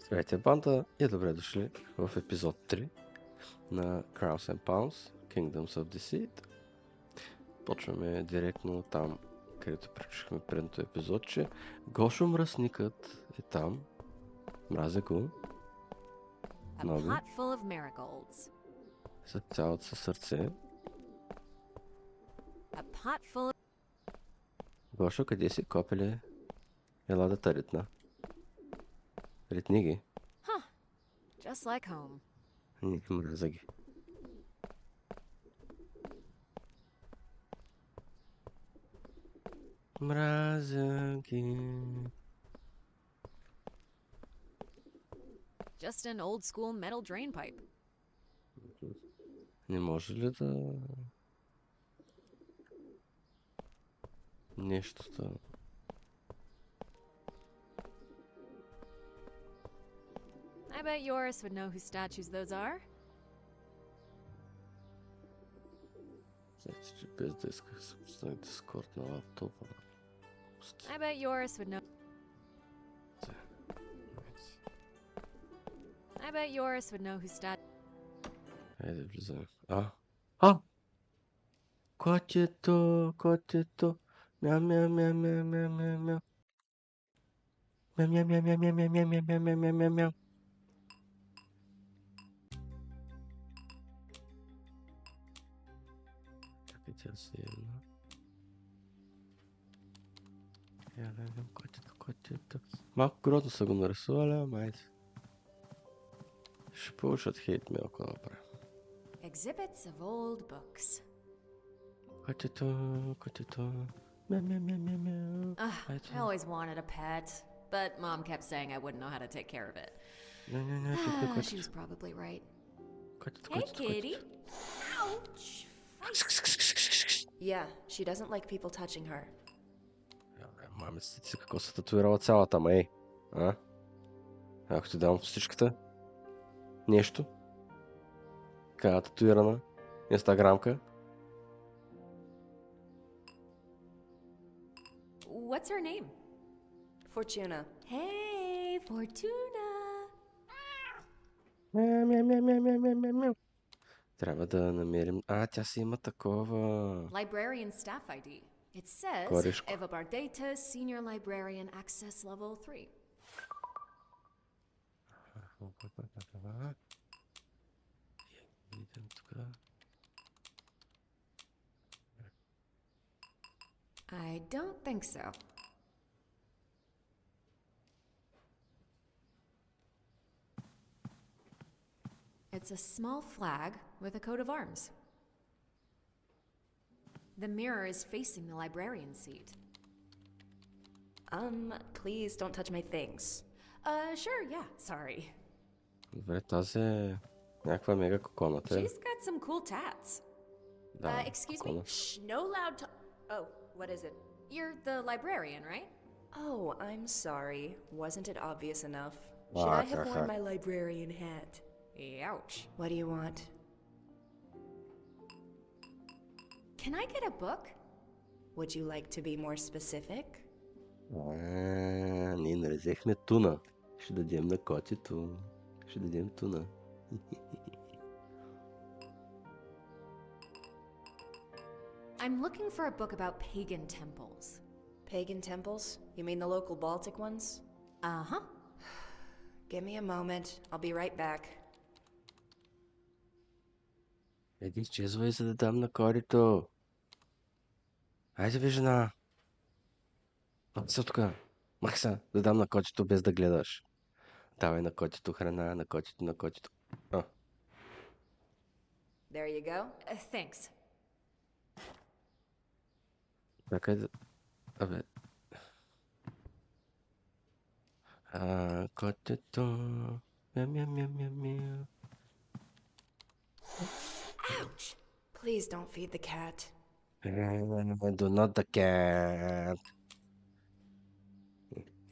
Здравейте, банда, и добре дошли в епизод 3 на Crowns and Pounds, Kingdoms of Deceit. Почваме директно там, където приключихме предното епизодче. Гошо мръсникът е там. Мразя го. Много. За цялото със сърце. Гошо, къде си, копеле? Ела да те ритна. Ритни ги. Just like home. Мразя ги. Мразя ги. Just an old school metal drain pipe. Не може ли да... Нещото... I bet Yoris would know whose statues those are. Знаете, че без да исках съм пуснах Дискорд на лаптопа. I bet Yoris would know. I bet Yoris would know whose statues. Айде влизаме. Котето, котето. Мяу, мяу, мяу, мяу, мяу, мяу, мяу. Мяу, мяу, мяу, мяу, мяу, мяу, мяу, мяу, мяу, мяу, мяу, мяу. Чакай, тя се една. Я гледам котето, котето. Малко грозно са го нарисували, ама айде. Ще получат хейт ми, ако направя. Exhibits of old books. Котето, котето. Мяу, мяу, мяу, мяу, мяу. I always wanted a pet, but Mom kept saying I wouldn't know how to take care of it. She was probably right. Hey, kitty. Ouch. Yeah, she doesn't like people touching her. Мамицата си какво се татуирала цялата, ма ей? Ако ти дам всичката? Нещо? Така татуирана? Инстаграмка? What's her name? Fortuna. Hey, Fortuna. Мяу. Трябва да намерим... тя си има такова... Librarian staff ID. It says Корешко. Eva Bardeta, Senior Librarian, Access Level 3. Идем тук. I don't think so. It's a small flag with a coat of arms. The mirror is facing the librarian's seat. Please don't touch my things. Sure, yeah, sorry. Добре, тази е някаква мега коконата. She's got some cool tats. Да, Excuse кокона. me? Shh, no loud talk. Oh, what is it? You're the librarian, right? Oh, I'm sorry. Wasn't it obvious enough? Should I have worn my librarian hat? Ouch. What do you want? Can I get a book? Would you like to be more specific? Ние нарезехме туна. Ще дадем на котето. Ще дадем туна. I'm looking for a book about pagan temples. Pagan temples? You mean the local Baltic ones? Uh-huh. Give me a moment. I'll be right back. Еди, изчезвай, за да дам на корито. Айде, бе, жена. Махай се оттук. Махай се, да дам на котето без да гледаш. Давай на котето храна, на котето, на котето. There you go. Thanks. Чакай да... Абе... Котето... Мяу, мяу, мяу, мяу, мяу. Ouch! Please don't feed the cat. Do not the cat.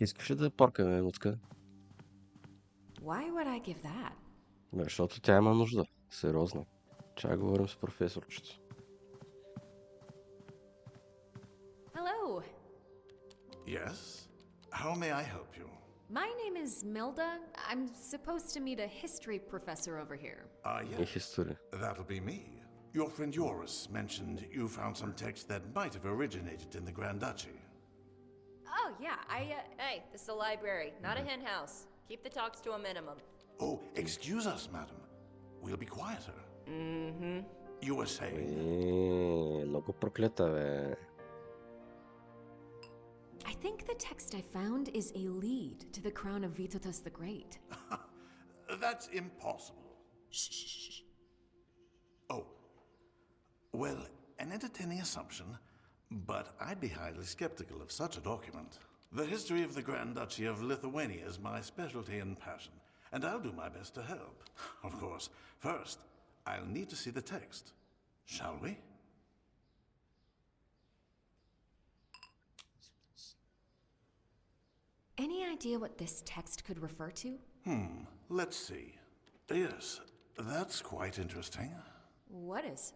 Искаш ли да поркаме, муцка? Why would I give that? Защото тя има нужда. Сериозно. Чай говорим с професорчето. Hello. Yes? How may I help you? My name is Milda. I'm supposed to meet a history professor over here. Yes. History. That'll be me. Your friend Joris mentioned you found some text that might have originated in the Grand Duchy. Oh, yeah, Hey, this is a library, not a hen house. Keep the talks to a minimum. Oh, excuse us, madam. We'll be quieter. Mm-hmm. You were saying? Много проклета, бе. I think the text I found is a lead to the crown of Vytautas the Great. That's impossible. Shh. Oh, well, an entertaining assumption, but I'd be highly skeptical of such a document. The history of the Grand Duchy of Lithuania is my specialty and passion, and I'll do my best to help. Of course, first, I'll need to see the text. Shall we? Any idea what this text could refer to? Let's see. Yes, that's quite interesting. What is?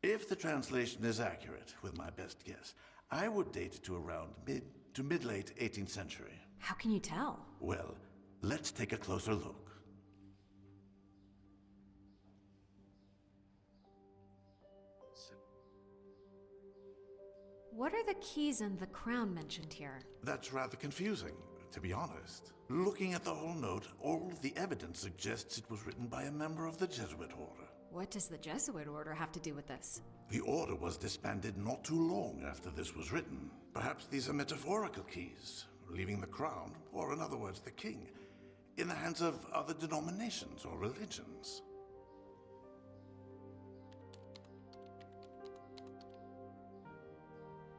If the translation is accurate, with my best guess, I would date it to around mid to mid-late 18th century. How can you tell? Well, let's take a closer look. What are the keys and the crown mentioned here? That's rather confusing, to be honest. Looking at the whole note, all the evidence suggests it was written by a member of the Jesuit order. What does the Jesuit order have to do with this? The order was disbanded not too long after this was written. Perhaps these are metaphorical keys, leaving the crown, or in other words, the king, in the hands of other denominations or religions.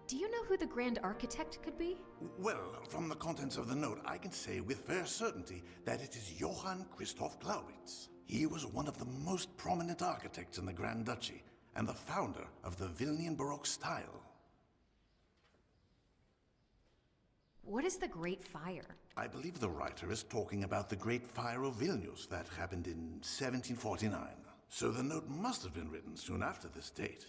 Do you know who the grand architect could be? Well, from the contents of the note, I can say with fair certainty that it is Johann Christoph Glaubitz. He was one of the most prominent architects in the Grand Duchy and the founder of the Vilnian Baroque style. What is the Great Fire? I believe the writer is talking about the Great Fire of Vilnius that happened in 1749. So the note must have been written soon after this date.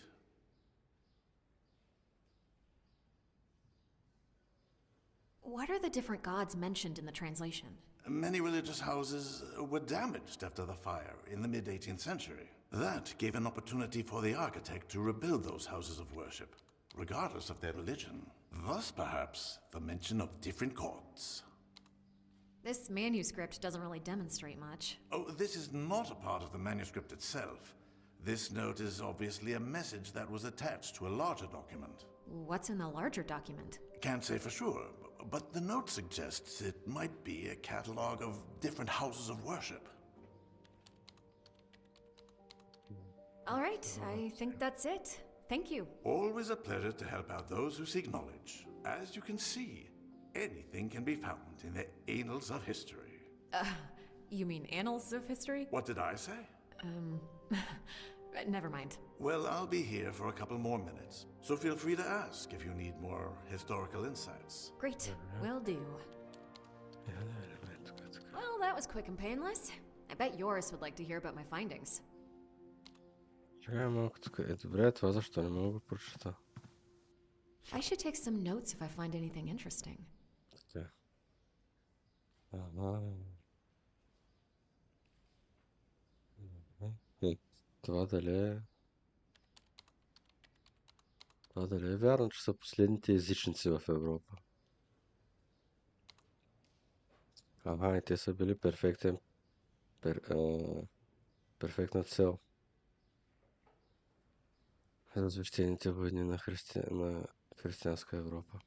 What are the different gods mentioned in the translation? Many religious houses were damaged after the fire in the mid-18th century. That gave an opportunity for the architect to rebuild those houses of worship, regardless of their religion. Thus, perhaps, the mention of different gods. This manuscript doesn't really demonstrate much. Oh, this is not a part of the manuscript itself. This note is obviously a message that was attached to a larger document. What's in the larger document? Can't say for sure, but the note suggests it might be a catalog of different houses of worship. All right, I think that's it. Thank you. Always a pleasure to help out those who seek knowledge. As you can see, anything can be found in the annals of history. You mean annals of history? What did I say? Never mind. Well, I'll be here for a couple more minutes, so feel free to ask if you need more historical insights. Great, will do. Well, that was quick and painless. I bet Joris would like to hear about my findings. Чакай малко тук. Добре, това защо не мога да прочета? I should take some notes if I find anything interesting. Така. Ага. Това дали е... Това дали е вярно, че са последните езичници в Европа? Ага, и те са били перфектна цел. Развещените войни на християнска Европа.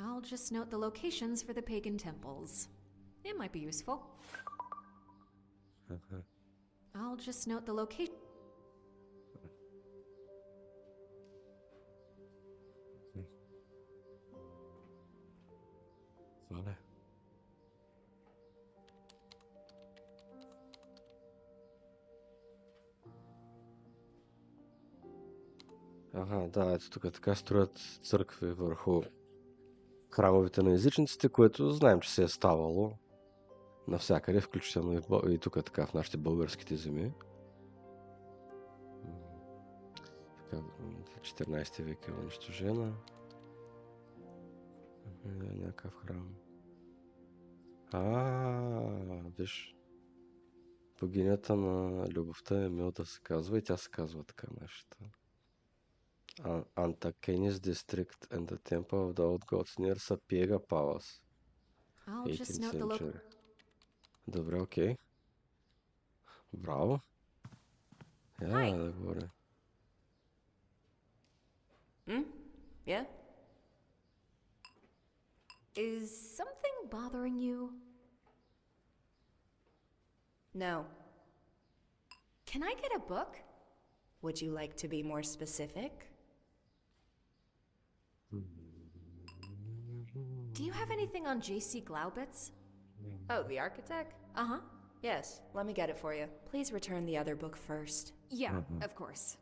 I'll just note the locations for the pagan temples. It might be useful. I'll just note the location. Вале. Ага, да, ето тук така строят църкви върху храмовете на езичниците, което знаем, че се е ставало навсякъде, включително и тук така в нашите българските земи. така, 14 век е унищожена. Някакъв храм. Виж. Богинята на любовта е Милда се казва и тя се казва така нашата. Antakenis district and the temple of the old gods near Sapiega Palace. I'll just note the local... Добре, окей. Браво. Да говоря. Yeah? Is something bothering you? No. Can I get a book? Would you like to be more specific? Do you have anything on J.C. Glaubitz? Oh, the architect? Uh-huh. Yes, let me get it for you. Please return the other book first. Yeah, of course.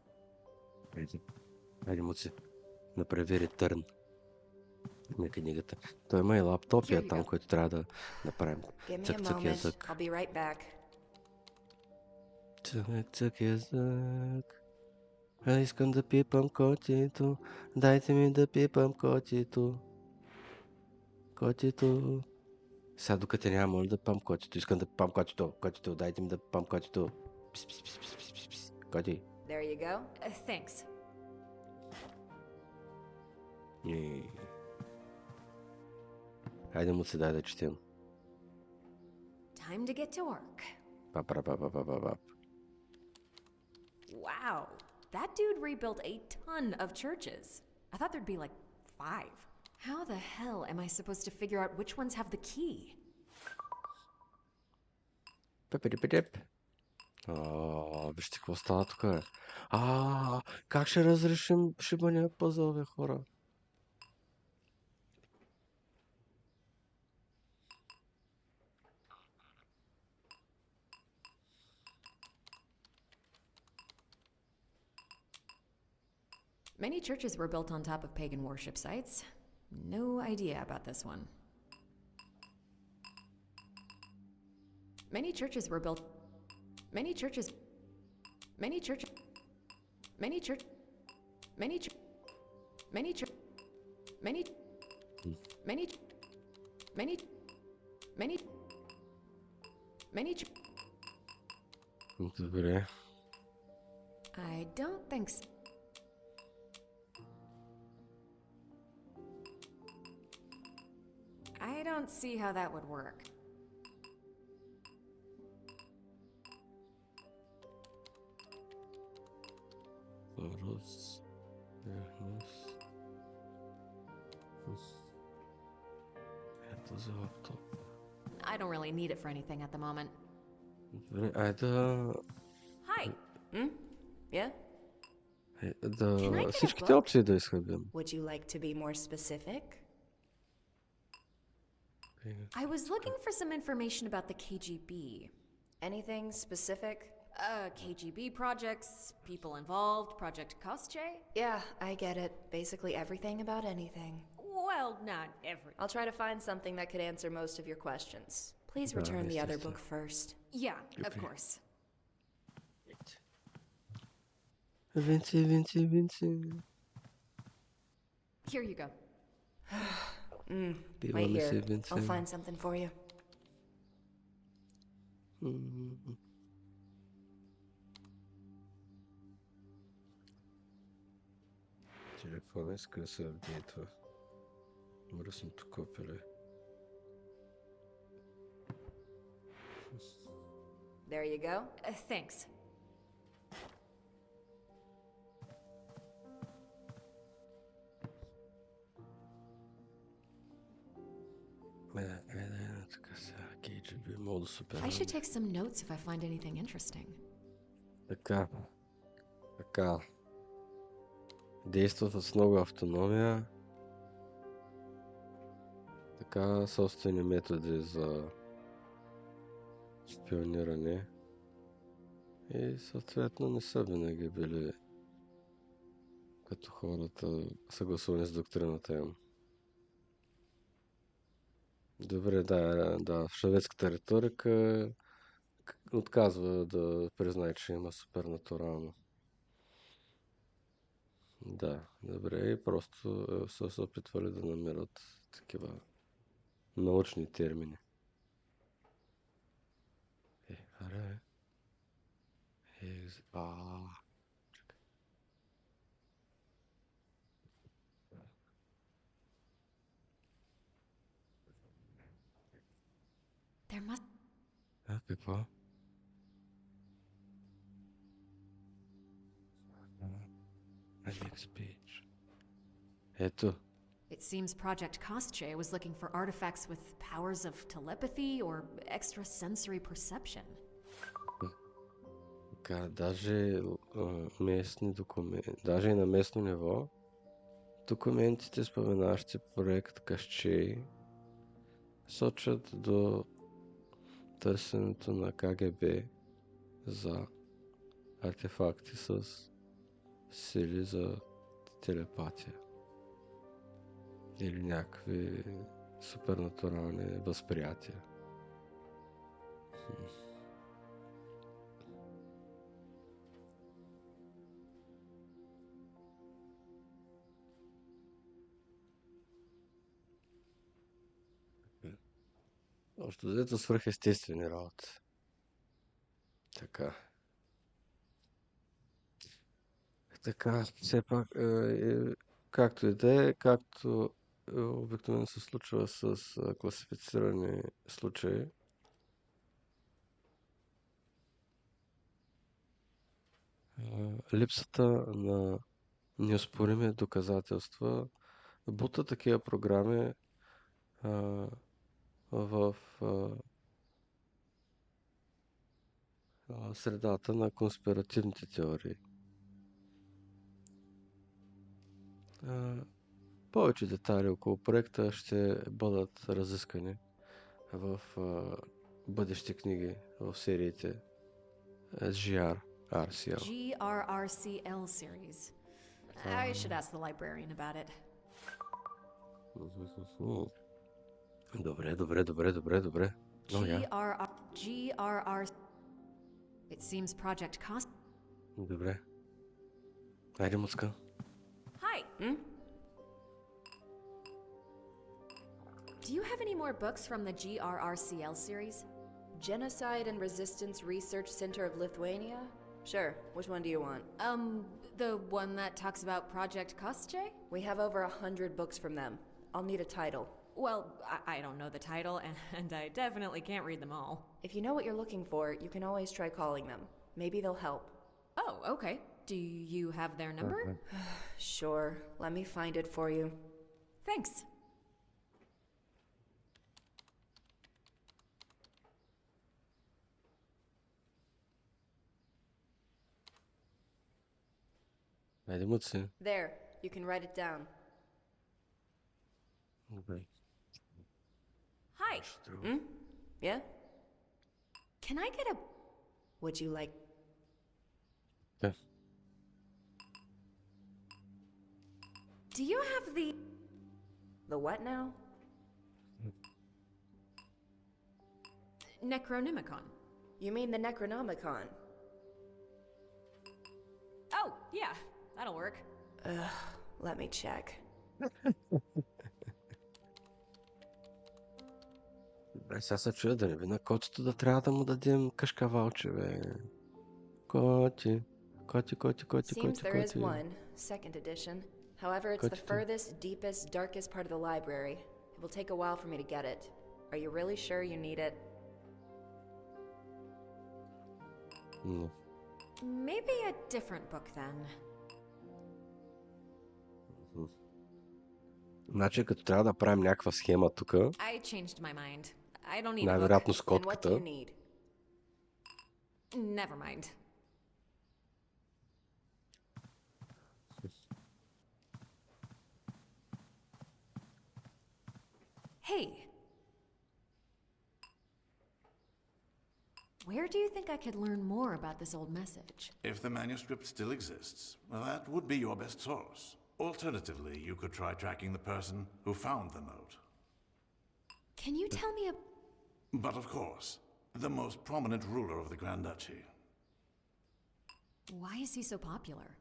Хайде му си направи ретърн на книгата. Той има и лаптопия там, който трябва да направим. Цък-цък язък. I'll be right back. Цък-цък язък. Искам да пипам котито. Дайте ми да пипам котито. Котито. Сега докато няма, моля да пам котито. Искам да пам котито. Котито, дайте ми да пам котито. Пис, пис, пис, пис, пис, пис. Коти. There you go. Thanks. Хайде му се дай да четем. Time to get to work. Пап. Wow, that dude rebuilt a ton of churches. I thought there'd be like 5. How the hell am I supposed to figure out which ones have the key? Пепедепедеп. Вижте какво става тук. Как ще разрешим шибания пъзъл, бе, хора? Many churches were built on top of pagan worship sites. No idea about this one. Many churches were built... Many churches... Many church... Many church... Many church... Many church... Many... Many... Many... Many... Many... Добре. I don't think so. I don't see how that would work. Ето за лаптоп. I don't really need it for anything at the moment. Добре, айде Hi. Yeah? да всичките опции да изхъбим. Would you like to be more specific? I was looking for some information about the KGB. Anything specific? KGB projects, people involved, Project Kostche? Yeah, I get it. Basically everything about anything. Well, not every... I'll try to find something that could answer most of your questions. Please return the other book first. Yeah, of course. Винци. Here you go. Wait here. I'll find something for you. Телефона иска да се апдейтва. Мръсното копеле. There you go. Thanks. Така сега, KGB, мода супер. I should take some notes if I find anything interesting. Така. Действат с много автономия. Така, собствени методи за шпиониране. И съответно не са винаги били като хората съгласувани с доктрината им. Добре, да. Шведската риторика отказва да признае, че има супернатурално. Да, добре, и просто са се опитвали да намерят такива научни термини. Аре. А, There must. какво? Next page. Ето. It seems Project Kostche was looking for artifacts with powers of telepathy or extrasensory perception. Така, даже местни документи, даже и на местно ниво, документите, споменащи проект Къща, сочат до търсенето на КГБ за артефакти с сили за телепатия или някакви супернатурални възприятия. Още взето свръхестествени работи. Така. Така, все пак, както и да е, както обикновено се случва с класифицирани случаи, липсата на неоспорими доказателства бута такива програми в средата на конспиративните теории. Повече детайли около проекта ще бъдат разискани в бъдещи книги в сериите GRRCL. GRRCL series. I should ask the librarian about it. Добре. GRR. It seems Project Cost. Добре. Айде, муцка. Hi. Do you have any more books from the GRRCL series? Genocide and Resistance Research Center of Lithuania? Sure. Which one do you want? The one that talks about Project Kostche? We have over 100 books from them. I'll need a title. Well, I don't know the title, and I definitely can't read them all. If you know what you're looking for, you can always try calling them. Maybe they'll help. Oh, okay. Do you have their number? Sure. Let me find it for you. Thanks. Айде, муци. There. You can write it down. Добре. Hi. Yeah? Can I get a... Would you like... Yeah. Do you have the... The what now? Necronomicon? You mean the Necronomicon? Oh, yeah. That'll work. Let me check. Сега се чуя да не би на котето да трябва да му дадем кашкавалче, бе. Коти. Seems there is one, second edition. However, it's the furthest, deepest, darkest part of the library. It will take a while for me to get it. Are you really sure you need it? No. Maybe a different book then. Значи, като трябва да правим някаква схема тук, I changed my mind. I don't need a book. най-вероятно с Then what do you котката, need? Never mind. Hey. Where do you think I could learn more about this old message? If the manuscript still exists, that would be your best source. Alternatively, you could try tracking the person who found the note. Can you tell me But of course, the most prominent ruler of the Grand Duchy. why is he so popular?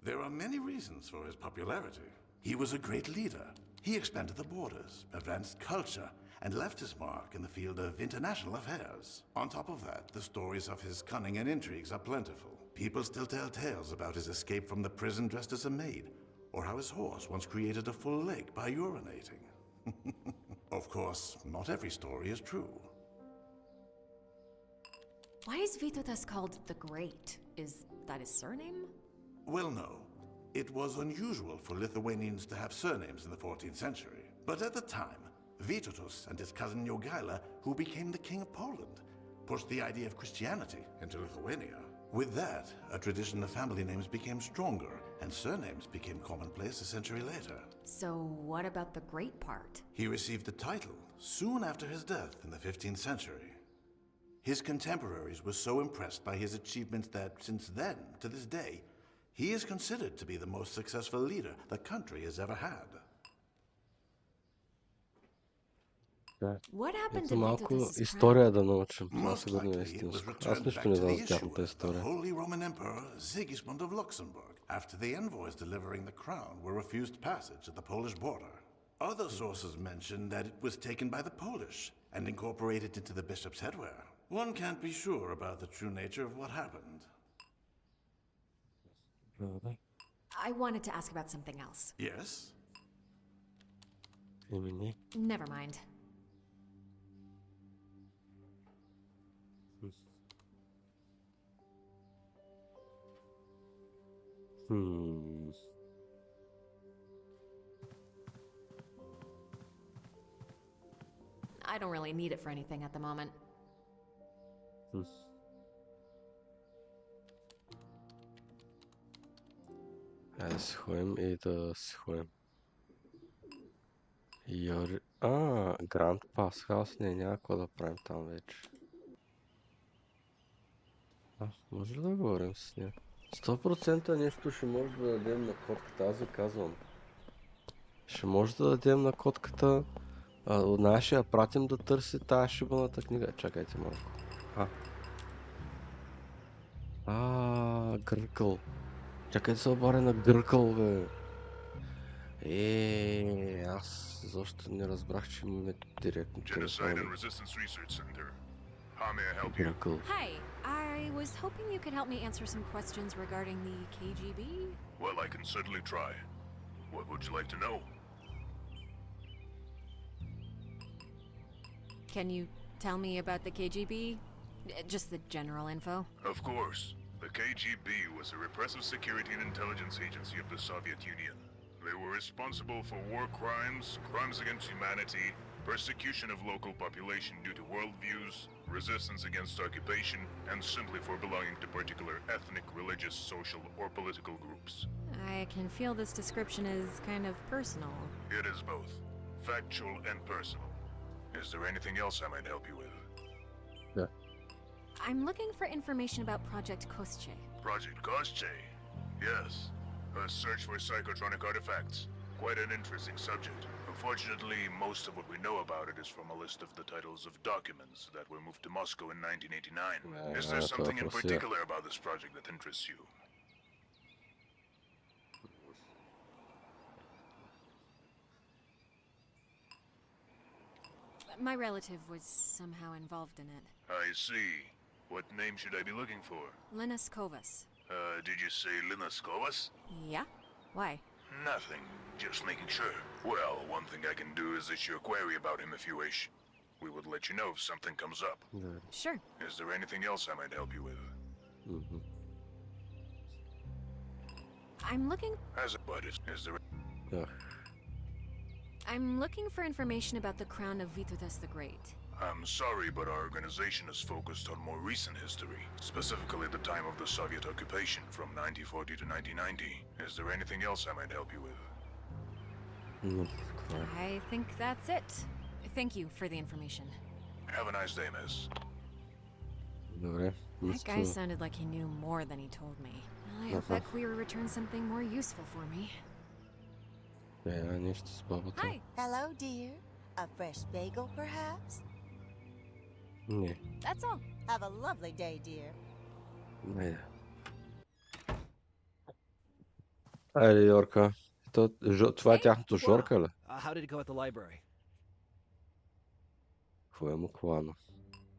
There are many reasons for his popularity. He was a great leader. He expanded the borders, advanced culture, and left his mark in the field of international affairs. On top of that, the stories of his cunning and intrigues are plentiful. People still tell tales about his escape from the prison dressed as a maid, or how his horse once created a full lake by urinating. Of course, not every story is true. Why is Vytautas called the Great? Is that his surname? Well, no. It was unusual for Lithuanians to have surnames in the 14th century. But at the time, Vytautas and his cousin Jogaila, who became the king of Poland, pushed the idea of Christianity into Lithuania. With that, a tradition of family names became stronger, and surnames became commonplace a century later. So what about the Great part? He received the title soon after his death in the 15th century. His contemporaries were so impressed by his achievements that since then, to this day, he is considered to be the most successful leader the country has ever had. What happened to Ето малко Vytautas' история да научим. Това Most сигурно е likely, it was истинско. Аз returned нищо back не to знам the за тяхната Yeshua, the история. Holy Roman Emperor Sigismund of Luxembourg, after the envoys delivering the crown were refused passage at the Polish border. Other sources mention that it was taken by the Polish and incorporated into the bishop's headwear. One can't be sure about the true nature of what happened. I wanted to ask about something else. Yes? Имени. Never mind. I don't really need it for anything at the moment. Да си ходим и да си ходим. Гранд Пас Хаус. Не, няма какво да правим там вече. Може ли да говорим с нея? 100% нещо ще може да дадем на котката, аз ви казвам. Ще може да дадем на котката. Ще я пратим да търси тая шибаната книга. Чакайте малко. Гъркъл. Чакайте се обаря на Гъркъл, бе. Аз защо не разбрах, че имаме директно телефона. Гъркъл. Hi, I was hoping you could help me answer some questions regarding the KGB. Well, I can certainly try. What would you like to know? Can you tell me about the KGB? Just the general info. Of course. The KGB was a repressive security and intelligence agency of the Soviet Union. They were responsible for war crimes, crimes against humanity, persecution of local population due to worldviews, resistance against occupation, and simply for belonging to particular ethnic, religious, social, or political groups. I can feel this description is kind of personal. It is both factual and personal. Is there anything else I might help you with? Yeah. I'm looking for information about Project Kostche. Project Koschei? Yes. A search for psychotronic artifacts. Quite an interesting subject. Unfortunately, most of what we know about it is from a list of the titles of documents that were moved to Moscow in 1989. Is there something in particular about this project that interests you? My relative was somehow involved in it. I see. What name should I be looking for? Linus Kovas. Did you say Linus Kovas? Yeah? Why? Nothing. Just making sure. Well, one thing I can do is issue a query about him if you wish. We would let you know if something comes up. Sure. Is there anything else I might help you with? I'm looking... Is there... I'm looking for information about the crown of Vytautas the Great. I'm sorry, but our organization is focused on more recent history, specifically the time of the Soviet occupation from 1940 to 1990. Is there anything else I might help you with? I think that's it. Thank you for the information. Have a nice day, miss. That guy sounded like he knew more than he told me. I hope that query returns something more useful for me. Hi. Hello, dear. A fresh bagel, perhaps? Не. That's all. Have a lovely day, dear. Не. Айде, Йорка. Това е тяхното Жорка ли? How did it go at the library? Какво е Муклано?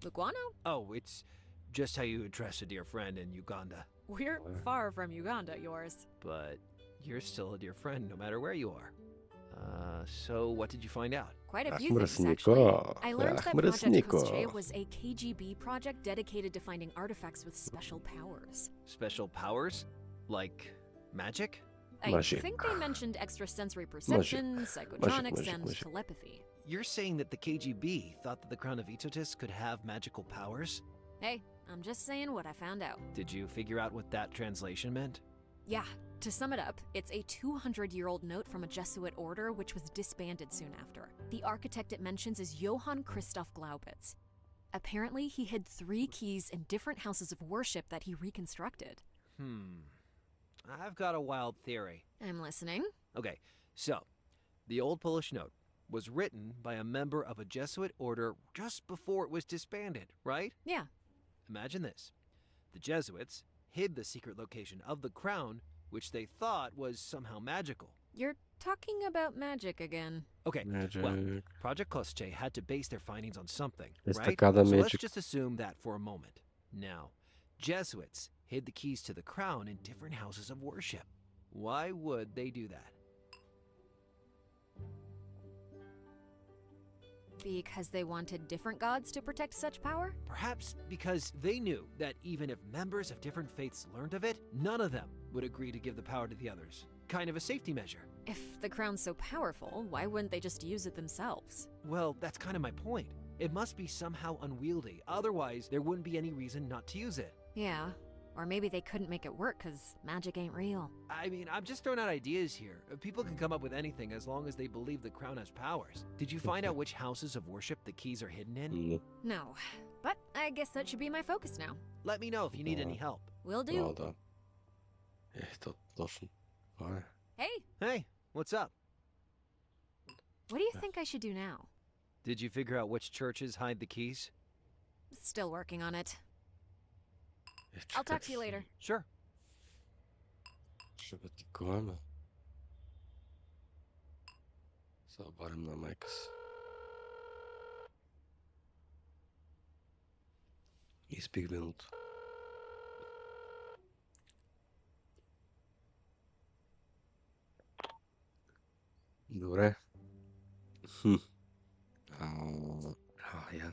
Luguano? Oh, it's just how you address a dear friend in Uganda. We're far from Uganda, yours. But you're still a dear friend no matter where you are. So what did you find out? Quite a few things, actually. I learned that Project Мръснiko. Къща was a KGB project dedicated to finding artifacts with special powers. Special powers? Like magic? I Magic. think they mentioned extrasensory perception, psychotronics, Magic, and magic. telepathy. You're saying that the KGB thought that the crown of Itotis could have magical powers? Hey, I'm just saying what I found out. Did you figure out what that translation meant? Yeah, to sum it up, it's a 200-year-old note from a Jesuit order which was disbanded soon after. The architect it mentions is Johann Christoph Glaubitz. Apparently, he hid 3 keys in different houses of worship that he reconstructed. I've got a wild theory. I'm listening. Okay, so the old Polish note was written by a member of a Jesuit order just before it was disbanded, right? Yeah. Imagine this. The Jesuits hid the secret location of the crown, which they thought was somehow magical. You're talking about magic again. Okay, Magic. well, Project Kosche had to base their findings on something, It's right? така да So let's magic. just assume that for a moment. Now, Jesuits hid the keys to the crown in different houses of worship. Why would they do that? Because they wanted different gods to protect such power? Perhaps because they knew that even if members of different faiths learned of it, none of them would agree to give the power to the others. Kind of a safety measure. If the crown's so powerful, why wouldn't they just use it themselves? Well, that's kind of my point. It must be somehow unwieldy, otherwise there wouldn't be any reason not to use it. Yeah. Or maybe they couldn't make it work because magic ain't real. I mean, I'm just throwing out ideas here. People can come up with anything as long as they believe the crown has powers. Did you find out which houses of worship the keys are hidden in? Не. No. But I guess that should be my focus now. Let me know if you need any help. Will do. Да. Точно. Това е. Hey, Hey, what's up? what do you think I should do now? Did you figure out which churches hide the keys? Still working on it. Чакай, I'll talk to you later. Sure. Ще бе такова, ме. Се обадим на майка си. Изпих виното. Добре. Я.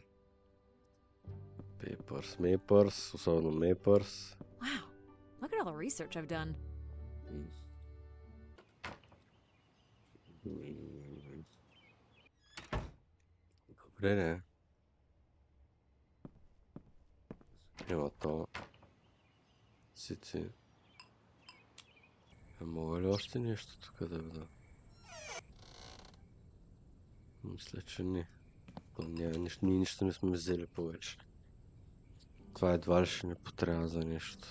Papers, особено Papers. Wow. Look at all the research I've done. Добре, не. Има то. Сици. Мога ли още нещо тук да видя? Мисля, че не. Ние нищо не сме взели повече. Това едва ли ще ни потрябва за нещо.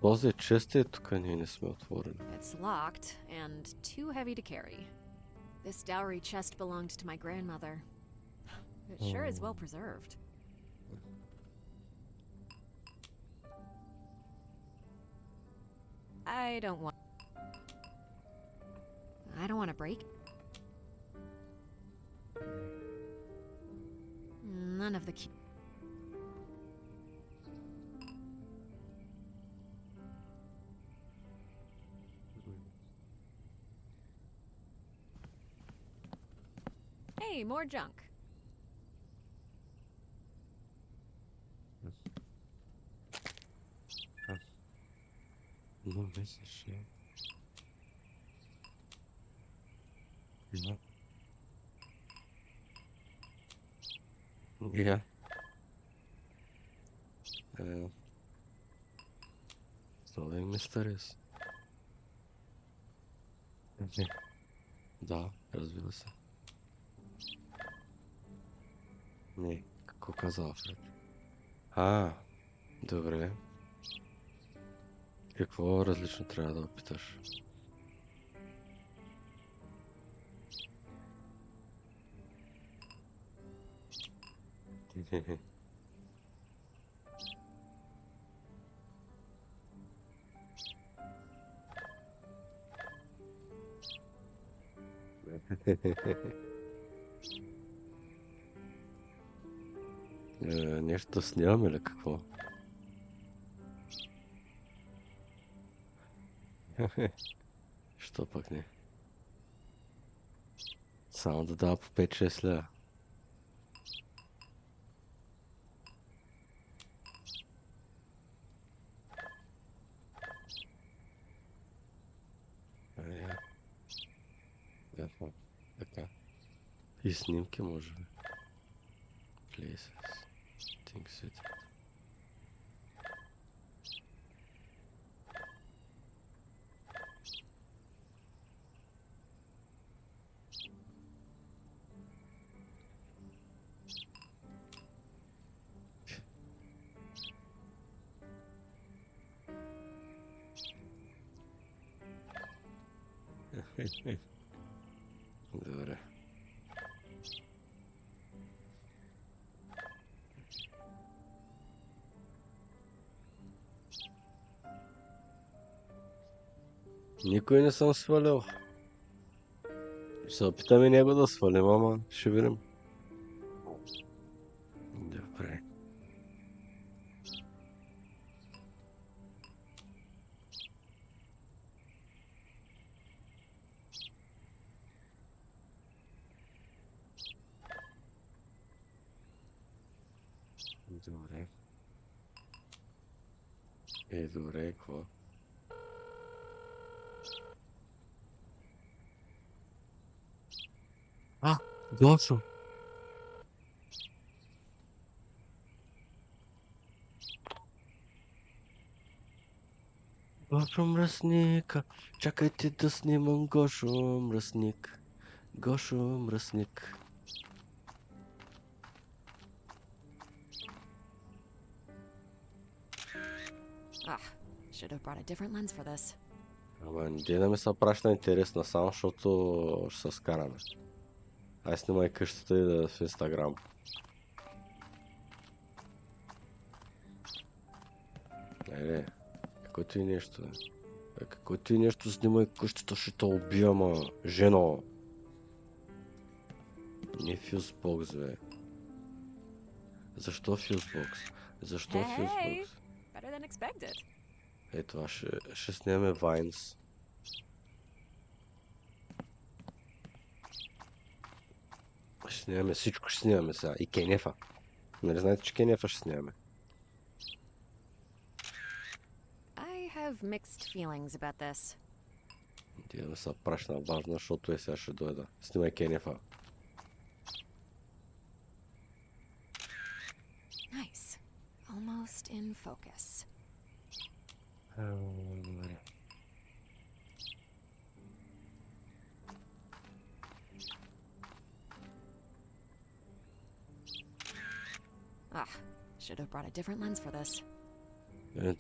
Този чест е тук, ние не сме отворили. It's locked and too heavy to carry. This dowry chest belonged to my grandmother. It sure is well preserved. I don't want to break. None of the key. Hey, more junk. Ну, весь ще. Я. Solving mysteries. Да, разбира се. Не, какво каза Фред? Добре. Какво различно трябва да опиташ? Нещо снимаме ли какво? Що пък не? Само да дава по 5-6 лева. Така. И снимки може би. Places. Things with it. Добре. Никой не съм свалил. Ще се опитаме него да свалим, ама ще видим. Добре. Добре. Добре, какво? Гошо! Гошо мръсника! Чакайте да снимам Гошо мръсник. Гошо мръсник. Should have brought a different lens for this. Ама не да ми се праща интересна само, защото ще се скараме. Ай снимай къщата и да в Инстаграм. Каквото и нещо. Каквото и нещо снимай къщата, ще те убия, ма. Жено. Не фюзбокс, бе. Защо фюзбокс? Защо фюзбокс? Better than expected. Това ще снимаме Вайнс. Ще снимаме всичко, ще снимаме сега. И Кенефа. Нали знаете, че Кенефа ще снимаме? I have mixed feelings about this. Ти да се прашна важно, защото сега ще дойда. Снимай Кенефа. Nice. Almost in focus. Добре. Should have brought a different lens for this.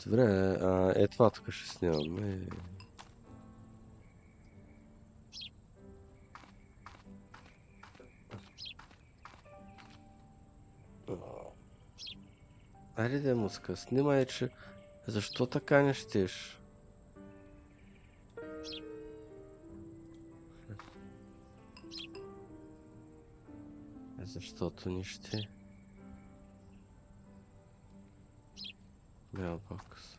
Добре, това тук ще снимаме. Айде да муска, снимай, че... Защо така не щеш? Защото не ще. Mailbox.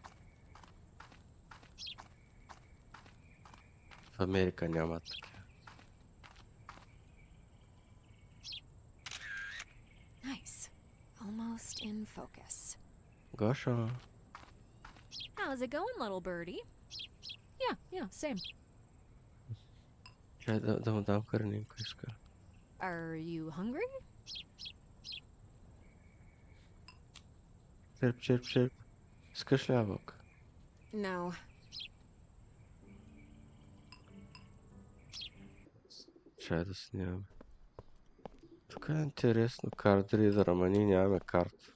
В Америка няма такива. Nice. Almost in focus. Гоша. How's it going, little birdie? Yeah, same. Чай да му дам хранинко иска. Are you hungry? Черп. Искаш ли ябълка? No. Чай да снимаме. Тук е интересно, карт ридър, ама ние нямаме карта.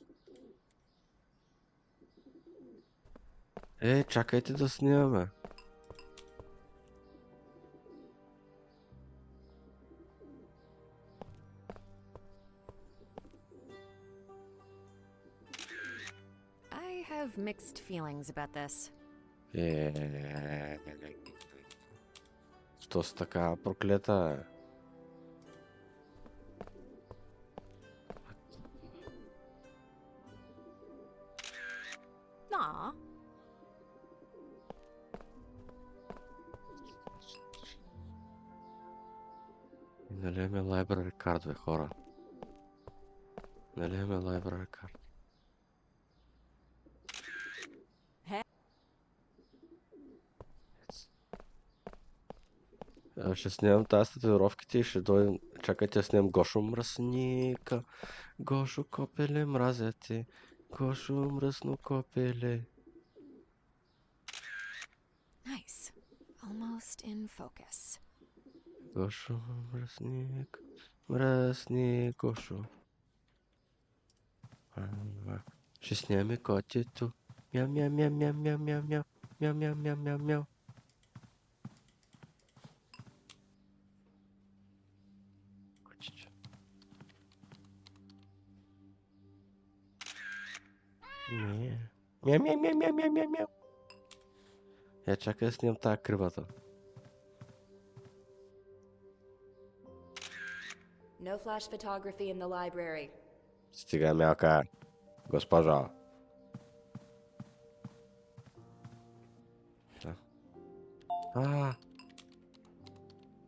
Чакайте да снимаме. I have mixed feelings about this. Що си така проклета, Нали имаме library card, бе, хора? Нали имаме library card? Ще снимам тази с татуировките и ще дойдем. Чакайте да снимам Гошо мръсника. Гошо копеле мразя те. Гошо мръсно копеле. Nice. Almost in focus. Гошо мръсник. Мръсник Гошо. Ще снимаме котето. Мяу, мяу, мяу, мяу, мяу, мяу, мяу. Мяу, мяу, мяу, мяу, мяу. Котиче. Мяу, мяу, мяу, мяу, мяу, мяу, мяу. Чакай да снимам тази кривата. No flash photography in the library. Стига, мялка. Госпожа.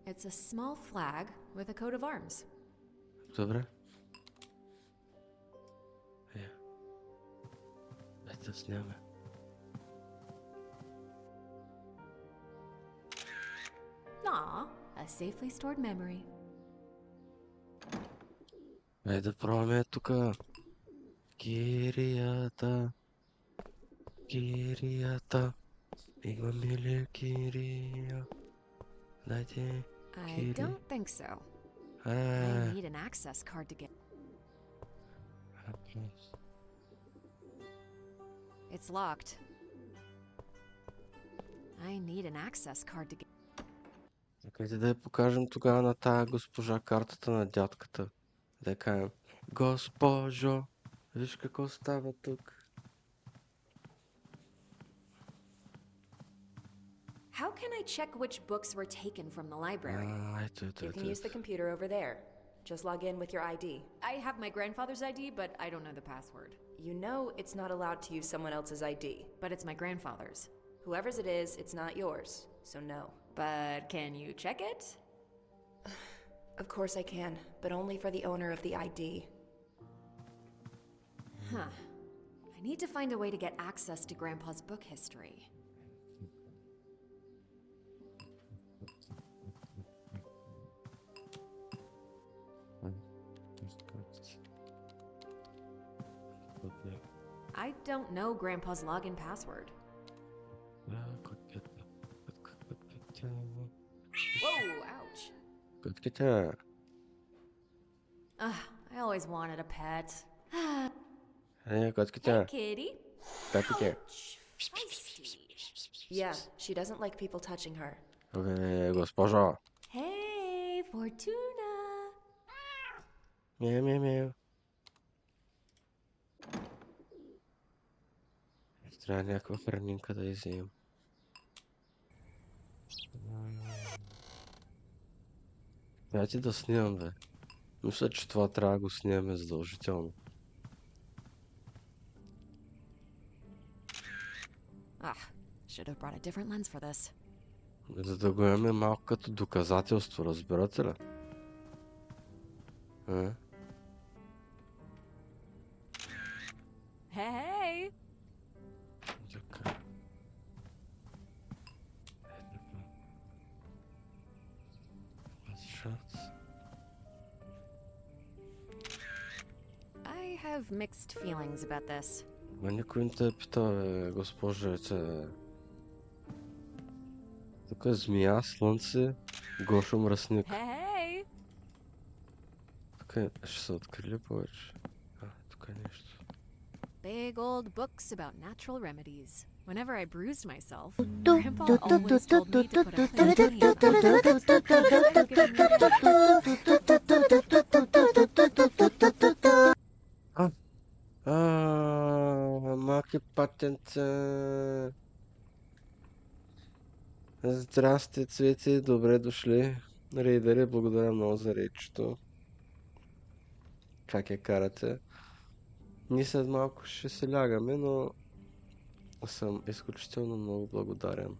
It's a small flag with a coat of arms. Добре. Ето снимаме. Aw, a safely stored memory. Да пробваме тука. Кирията. Кирията. Имаме ли кирия? Дайте I кири. don't think so. I need an access card to get. It's locked. I need an access card to get. Чакайте да я покажем тогава на тая госпожа картата на дядката. Да кажем, госпожо, виж какво става тук. How can I check which books were taken from the library? Ето. You can use the computer over there. Just log in with your ID. I have my grandfather's ID, but I don't know the password. You know it's not allowed to use someone else's ID. But it's my grandfather's. Whoever's it is, it's not yours, so no. But can you check it? Of course I can, but only for the owner of the ID. Huh. I need to find a way to get access to Grandpa's book history. I don't know Grandpa's login password. Whoa, ouch. Котките. I always wanted a pet. Котките. Hey, kitty. Котките. Feisty. Yeah, she doesn't like people touching her. Госпожо. Hey, Fortuna. Мяу, мяу, мяу. Трябва някаква хранинка да изям. Дайте да снимам, бе. Мисля, че това трябва да го снимаме задължително. Should have brought a different lens for this. За да го имаме малко като доказателство, разбирате ли? Hey. Така. I have mixed feelings about this. Ма никой не те е питал, госпожо, тук е змия, слънце, Гошо мръсник. Hey. Тук ще се открили повече. Тук е нещо. Big old books about natural remedies. Whenever I bruised myself, Grandpa always told me to put a Маки патенца. Здрасти, цвети, добре дошли. Рейдери, благодаря много за речето. Как я карате? Ние след малко ще се лягаме, но съм изключително много благодарен.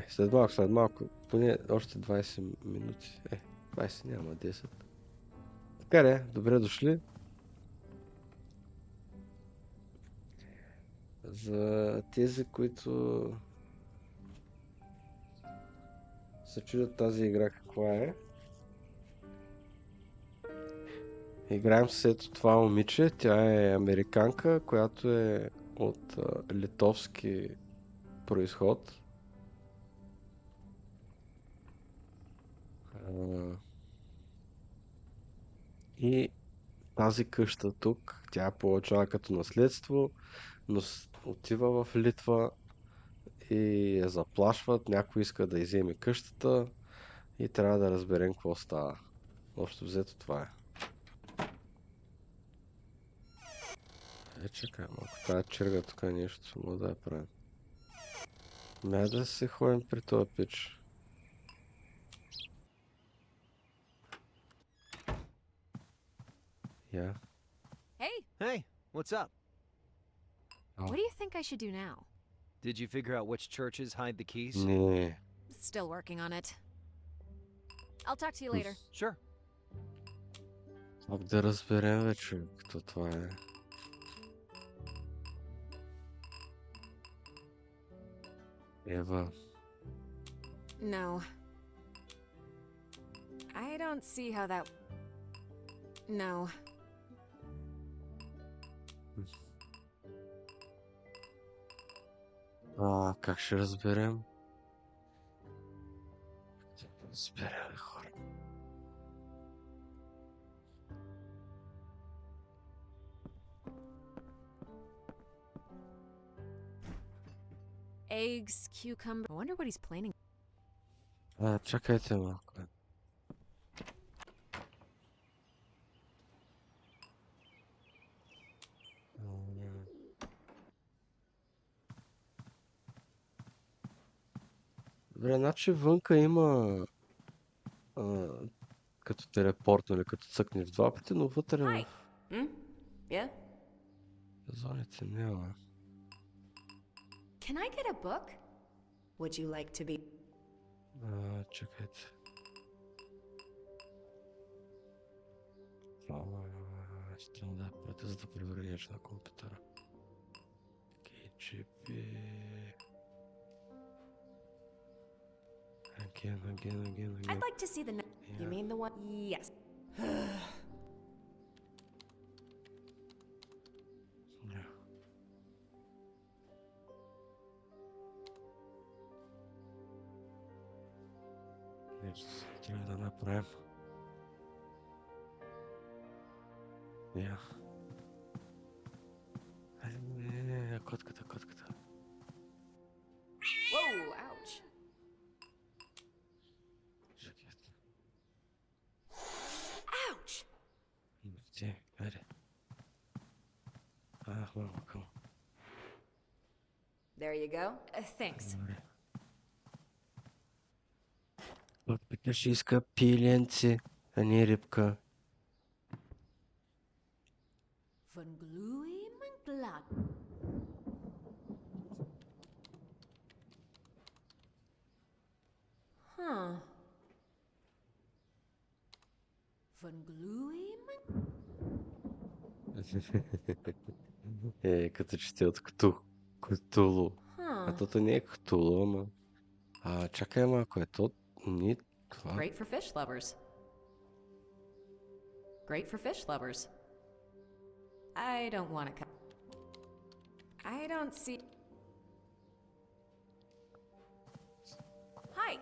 След малко, поне още 20 минути. 20 няма, 10. Така добре дошли. За тези, които се чудят тази игра каква е. Играем с ето това момиче. Тя е американка, която е от литовски произход. И тази къща тук, тя я получава като наследство, но отива в Литва и я заплашват, някой иска да иземе къщата и трябва да разберем какво става. Общо взето това е. Чакай малко, тази черга тук е нещо, мога да я правим. Май да се ходим при този пич. Yeah. Hey, what's up? What do you think I should do now? Did you figure out which churches hide the keys? Не. Still working on it. I'll talk to you later. Sure. Как да разберем вече, като това е. Ева. No. I don't see how that... No. Как ще разберем? Разберем, хора. Eggs, cucumber... I wonder what he's planning. Чакайте малко. Добре, значи вънка има като телепорт, нали, като цъкнеш два пъти, но вътре в Yeah? зоните няма. Can I get a book? Would you like to be... Чакайте. Ще трябва да я пратя, за да проверя нещо на компютъра. KGP... Again. I'd like to see the... Yeah. You mean the one... Yes. Нещо трябва да направим. Не, котката. Whoa, ouch. Чакайте. Ouch! Где? Айде. Хубаво, към. There you go. Thanks. Добре. Котката ще иска пиленци, а не рибка. Von Gluim Glad. Huh. Von Gluim? Като че те от Ктулу. Huh. То не е Ктулу, ама... чакай малко, ето... Ни това... Great for fish lovers. Great for fish lovers. I don't want to come. I don't see... Hi.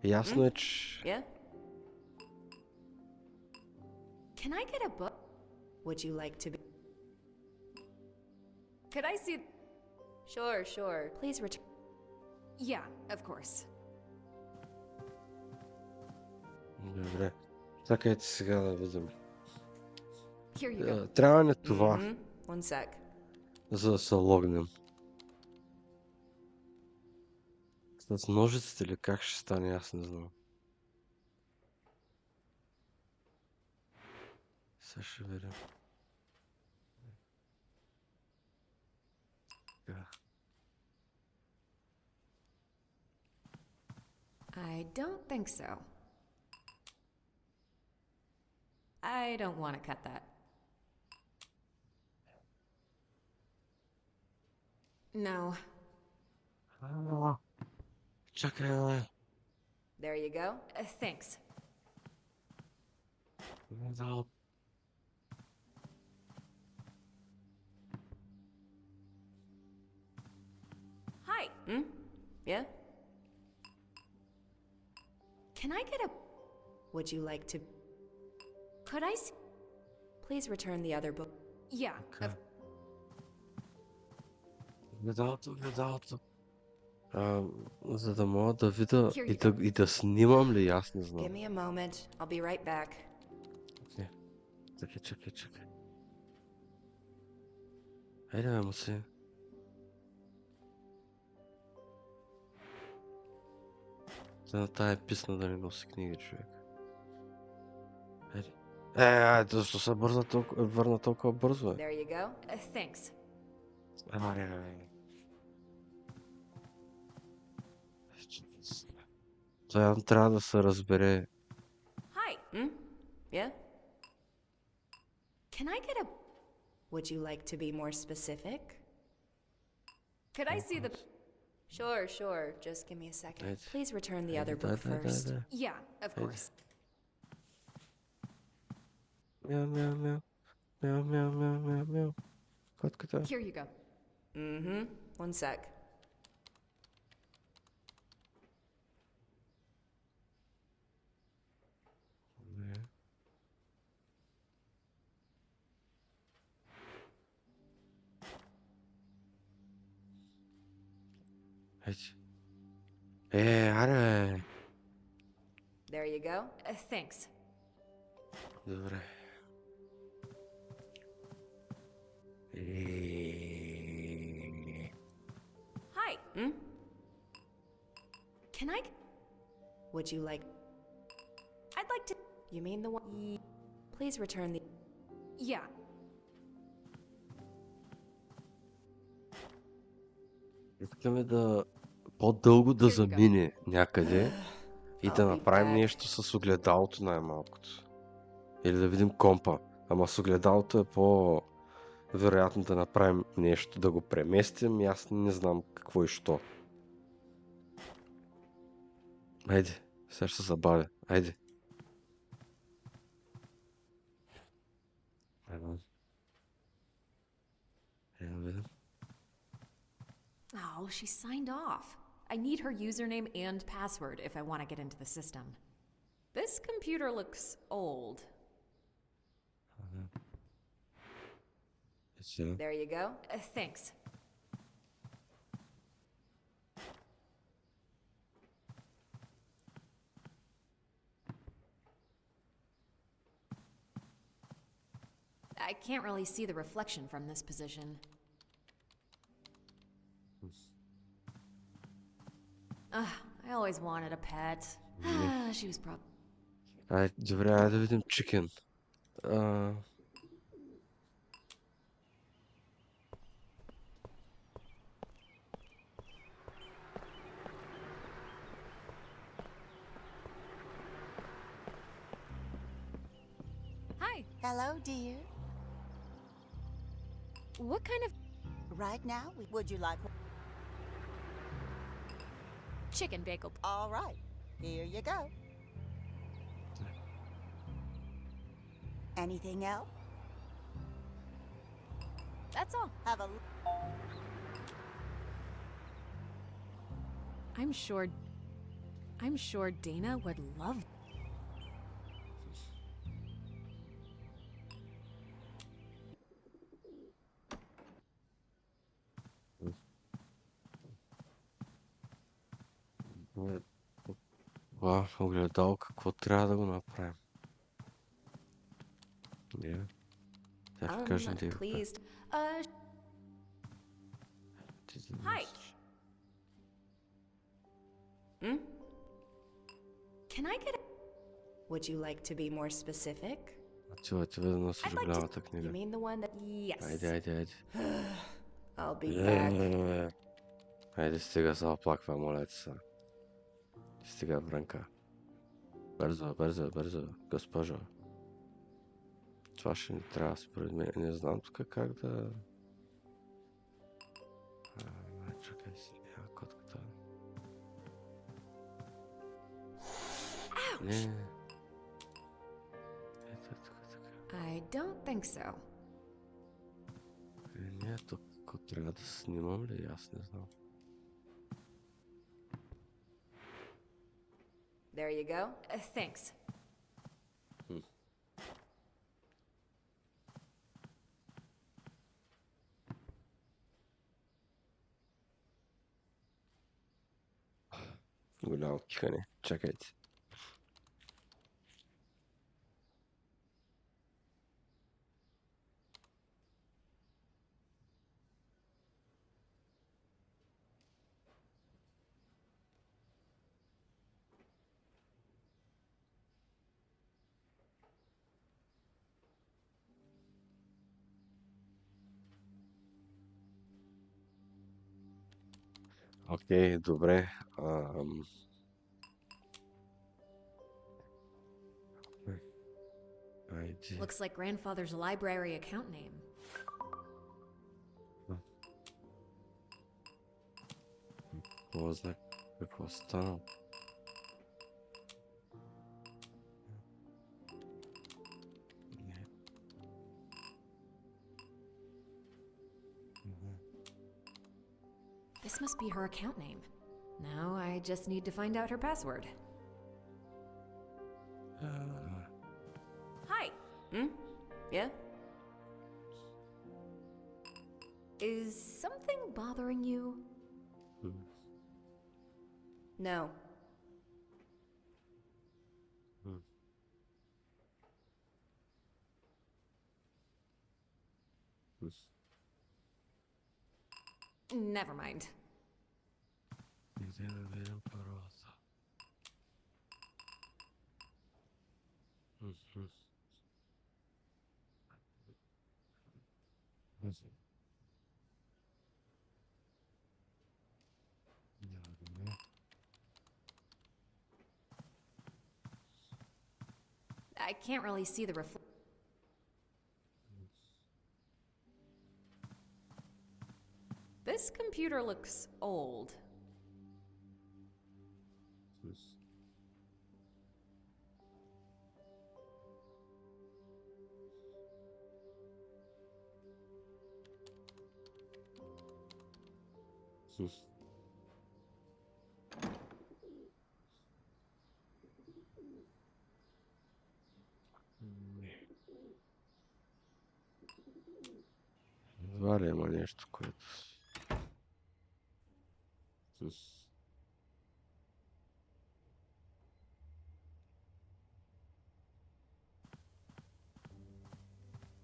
Ясно е, че... Yeah? Can I get a book? Would you like to be... Could I see... Sure. Please return... Yeah, of course. Добре. Чакайте сега да видим. Here you go. Трябва не това, One sec. за да се логнем. С ножиците ли как ще стане, аз не знам. Сега ще видим. Така. I don't think so. I don't want to cut that. No. Чакай, There you go. Thanks. Hi. Hmm? Yeah? Can I get a... Would you like to... Could I... Please return the other book. Yeah. Okay. Огледалото. За да мога да видя и да снимам ли, аз не знам. Give me a moment. I'll be right back. Окей. Чакай. Хайде, бе, муси. За тая писна да не носи книги, човек. Хайде. Защо се върна толкова бързо, бе? There you go. Thanks. Това трябва да се разбере. Hi. Hmm? Yeah? Can I get a... Would you like to be more specific? Could I see the... Sure. Just give me a second. Please return the other book first. Yeah, of course. Мяу. Котката. Here you go. Mm-hmm. One sec. Аре. There you go. Thanks. Добре. Hi. Hmm? Can I... Would you like... I'd like to... You mean the one... Please return the... Yeah. Искаме да по-дълго да замине някъде и да направим нещо с огледалото най-малкото. Или да видим компа. Ама с огледалото е по-вероятно да направим нещо, да го преместим и аз не знам какво и що. Айде, сега ще се забавя. Айде. Видим. Oh, she signed off. I need her username and password if I want to get into the system. This computer looks old. There you go. Thanks. I can't really see the reflection from this position. I always wanted a pet. She was probably... Добре, айде да видим чикен. Hi. Hello, dear. What kind of... Right now, would you like... Chicken bagel. All right, here you go. Anything else? That's all. Have a... I'm sure Dana would love... Огледал, какво трябва да го направим? Сега кажем да please. Hi. Hmm? Can I get... Would you like to be more specific? Ти да носиш голямата книга. You mean the one that... Yes. Айде. I'll be back. Айде, стига се оплаква, моля ти се. Стига вранка. Бързо, бързо, бързо, госпожо. Това ще ни трябва според мен. Не знам тук как да... Чакай си, няма котката. Не. Ето тук, така. I don't think so. Не, тук трябва да снимам ли? Аз не знам. There you go. Thanks. Голямо кихане. Чакайте. Окей, добре. Айде. Looks like grandfather's library account name. Какво знак? Какво стана? This must be her account name. Now I just need to find out her password. Hi. Yeah? Is something bothering you? No. Never mind. Нигде не виждам паролата. I can't really see the This computer looks old. Едва ли има нещо, което...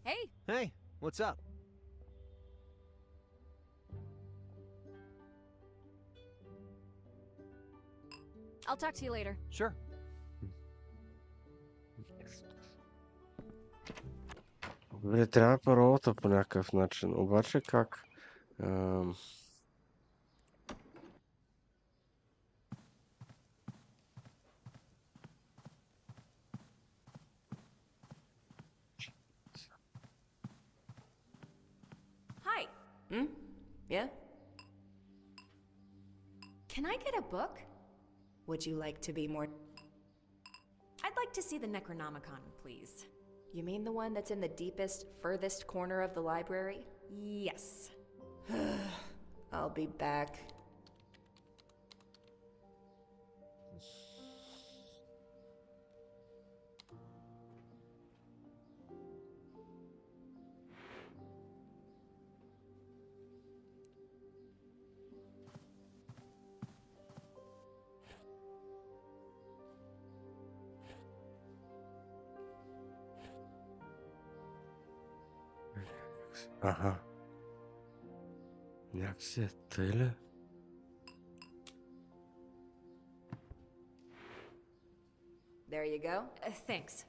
Hey, Hey, what's up? I'll talk to you later. Sure. Добре, трябва паролата по някакъв начин. Обаче как? Hi. Yeah? Can I get a book? Would you like to be more... I'd like to see the Necronomicon, please. You mean the one that's in the deepest, furthest corner of the library? Yes. I'll be back. Аха. Някакси е тъй ли? There you go. Thanks.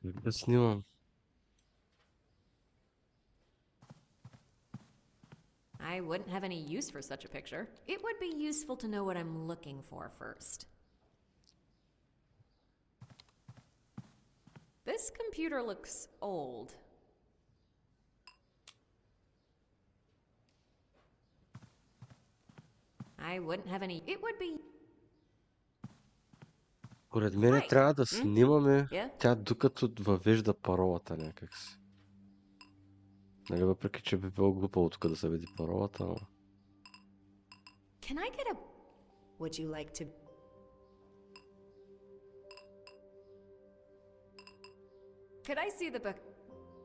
Как да снимам? wouldn't have any use for such a picture. It would be useful to know what I'm looking for first. This computer looks old. I wouldn't have any... It would be... Поред мен трябва да снимаме тя докато въвежда паролата някакси. Нали, въпреки че би било глупаво тук да се види паролата, но... Can I get a... Would you like to... Could I see the book?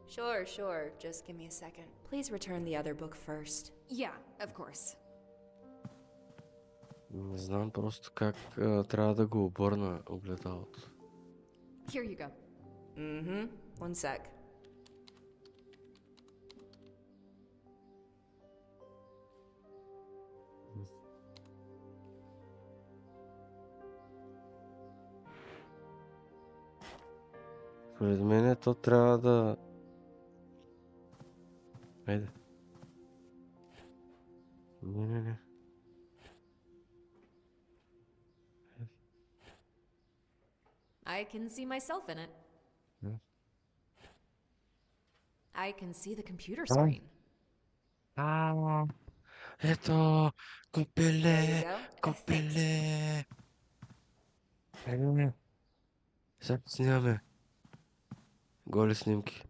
Sure. Just give me a second. Please return the other book first. Yeah, of course. Не знам просто как трябва да го обърна огледалото. Here you go. One sec. Според мен то трябва да... Айде. Не. I can see myself in it. I can see the computer screen. Ето! Копеле! Сега снимаме. Голи снимки.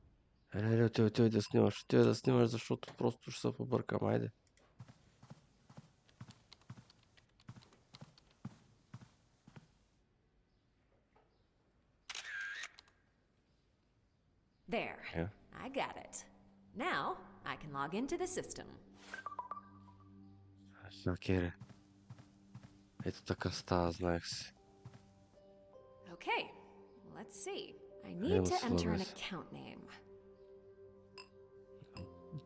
Отивай да снимаш. Защото просто ще се побъркам. Айде. There. Yeah. I got it. Now I can log into the system. Окей. Ето така става, знаех си. Okay, let's see. I need to enter an account name.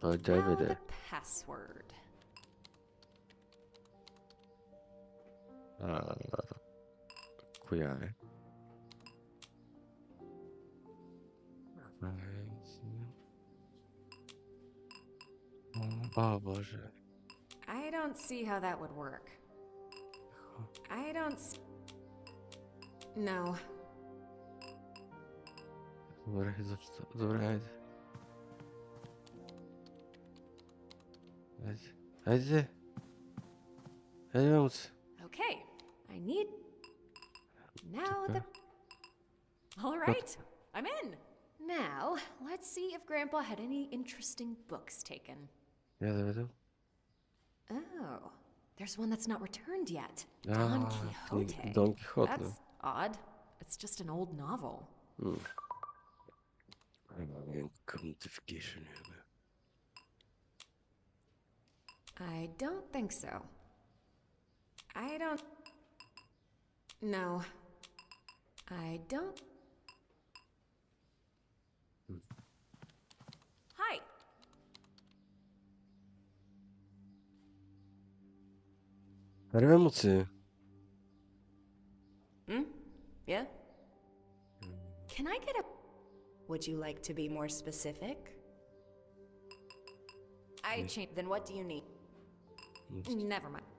Now the password. Коя е? О, боже. I don't see how that would work. I don't... No. Добре, защо? Добре, айде. Айде, момце. Okay, I need... Now the... All right, I'm in. Now, let's see if Grandpa had any interesting books taken. Я да видим. Oh, there's one that's not returned yet. Don Quixote. That's odd. It's just an old novel. I don't think so. I don't... No. I don't... Hi. Аре, момце. Yeah? Can I get a... Would you like to be more specific? Then what do you need? Never mind.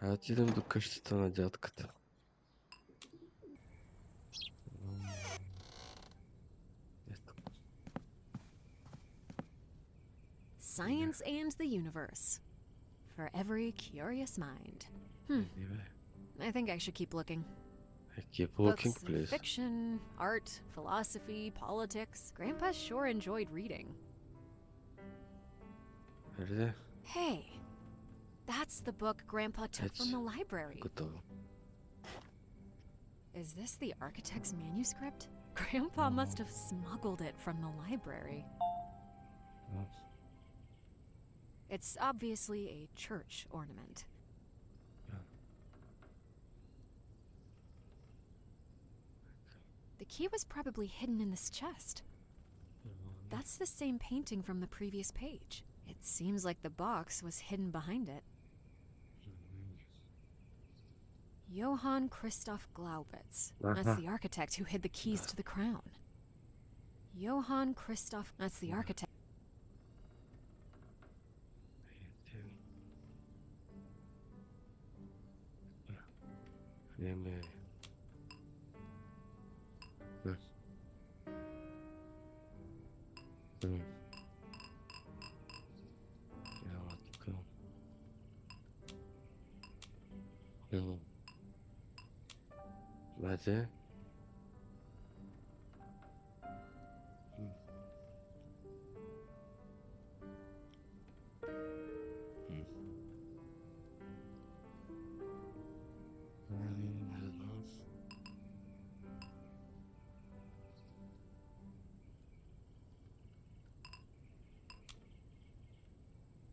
Айде отидем до къщата на дядката. Science and the universe. For every curious mind. I think I should keep looking. Keep looking, Books, please. Fiction, art, philosophy, politics. Grandpa sure enjoyed reading. Айде. Hey, that's the book Grandpa took from the library. Готово. Is this the architect's manuscript? Grandpa must have smuggled it from the library. It's obviously a church ornament. The key was probably hidden in this chest. That's the same painting from the previous page. It seems like the box was hidden behind it. Johann Christoph Glaubitz. That's the architect who hid the keys to the crown. Johann Christoph... That's the architect. Еме. Няма тук. Дайте.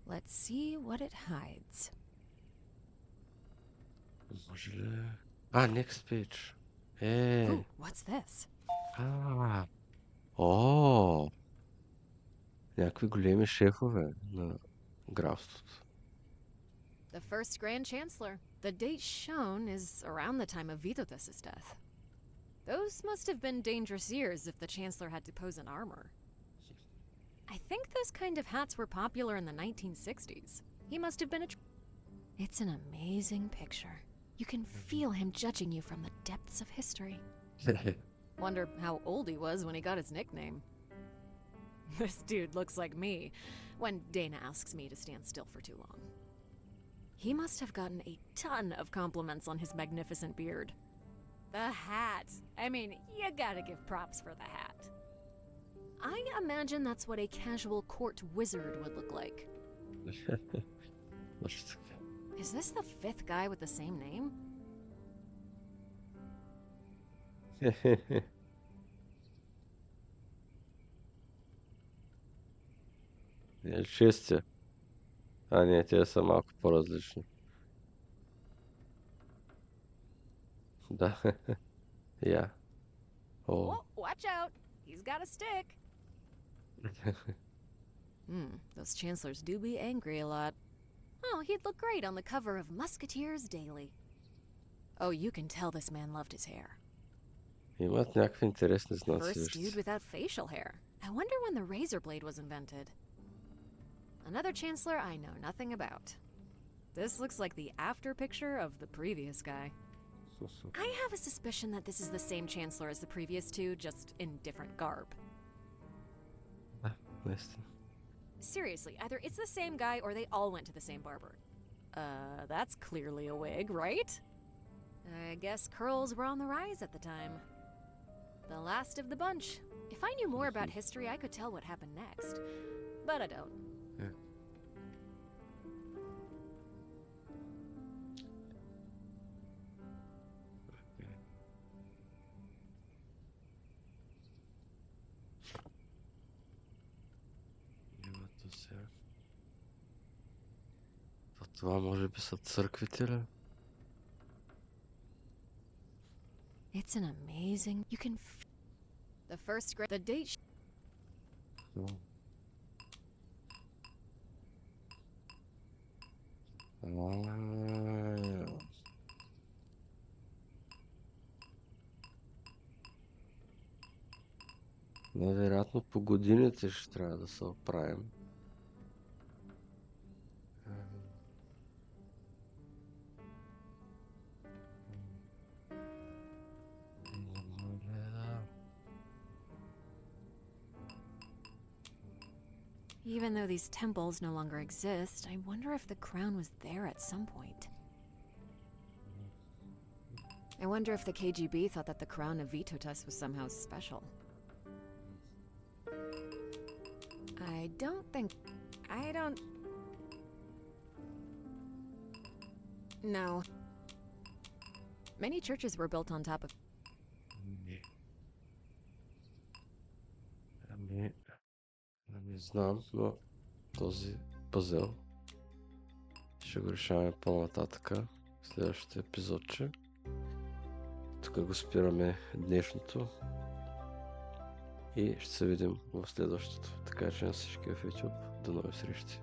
Let's see what it hides. Може ли? Next page. Ooh, what's this? О! Някакви големи шефове на графството. The first Grand Chancellor. The date shown is around the time of Vytautas' death. Those must have been dangerous years if the Chancellor had to pose in armor. I think those kind of hats were popular in the 1960s. He must have been It's an amazing picture. You can feel him judging you from the depths of history. Wonder how old he was when he got his nickname. This dude looks like me when Dana asks me to stand still for too long. He must have gotten a ton of compliments on his magnificent beard. The hat. I mean, you gotta give props for the hat. I imagine that's what a casual court wizard would look like. Is this the fifth guy with the same name? Шестия. Не, те са малко по-различни. Да. Yeah. Oh. Oh, watch out! He's got a stick. Those chancellors do be angry a lot. Oh, he'd look great on the cover of Musketeers Daily. Oh, you can tell this man loved his hair. Имат някакви интересни знаци. First dude without facial hair. I wonder when the razor blade was invented. Another chancellor I know nothing about. This looks like the after picture of the previous guy. I have a suspicion that this is the same chancellor as the previous two, just in different garb. Наистина. Seriously, either it's the same guy or they all went to the same barber. That's clearly a wig, right? I guess curls were on the rise at the time. The last of the bunch. If I knew more about history, I could tell what happened next. But I don't. Yeah. Това може би са църквите ли? It's an amazing... You can... The first... The date... Невероятно по годините ще трябва да се оправим. Even though these temples no longer exist, I wonder if the crown was there at some point. I wonder if the KGB thought that the crown of Vytautas was somehow special. I don't... No. Many churches were built on top of... Не знам, но този пъзел ще го решаваме по-нататъка в следващото епизодче. Тук го спираме днешното и ще се видим в следващото. Така че на всички в YouTube. До нови срещи!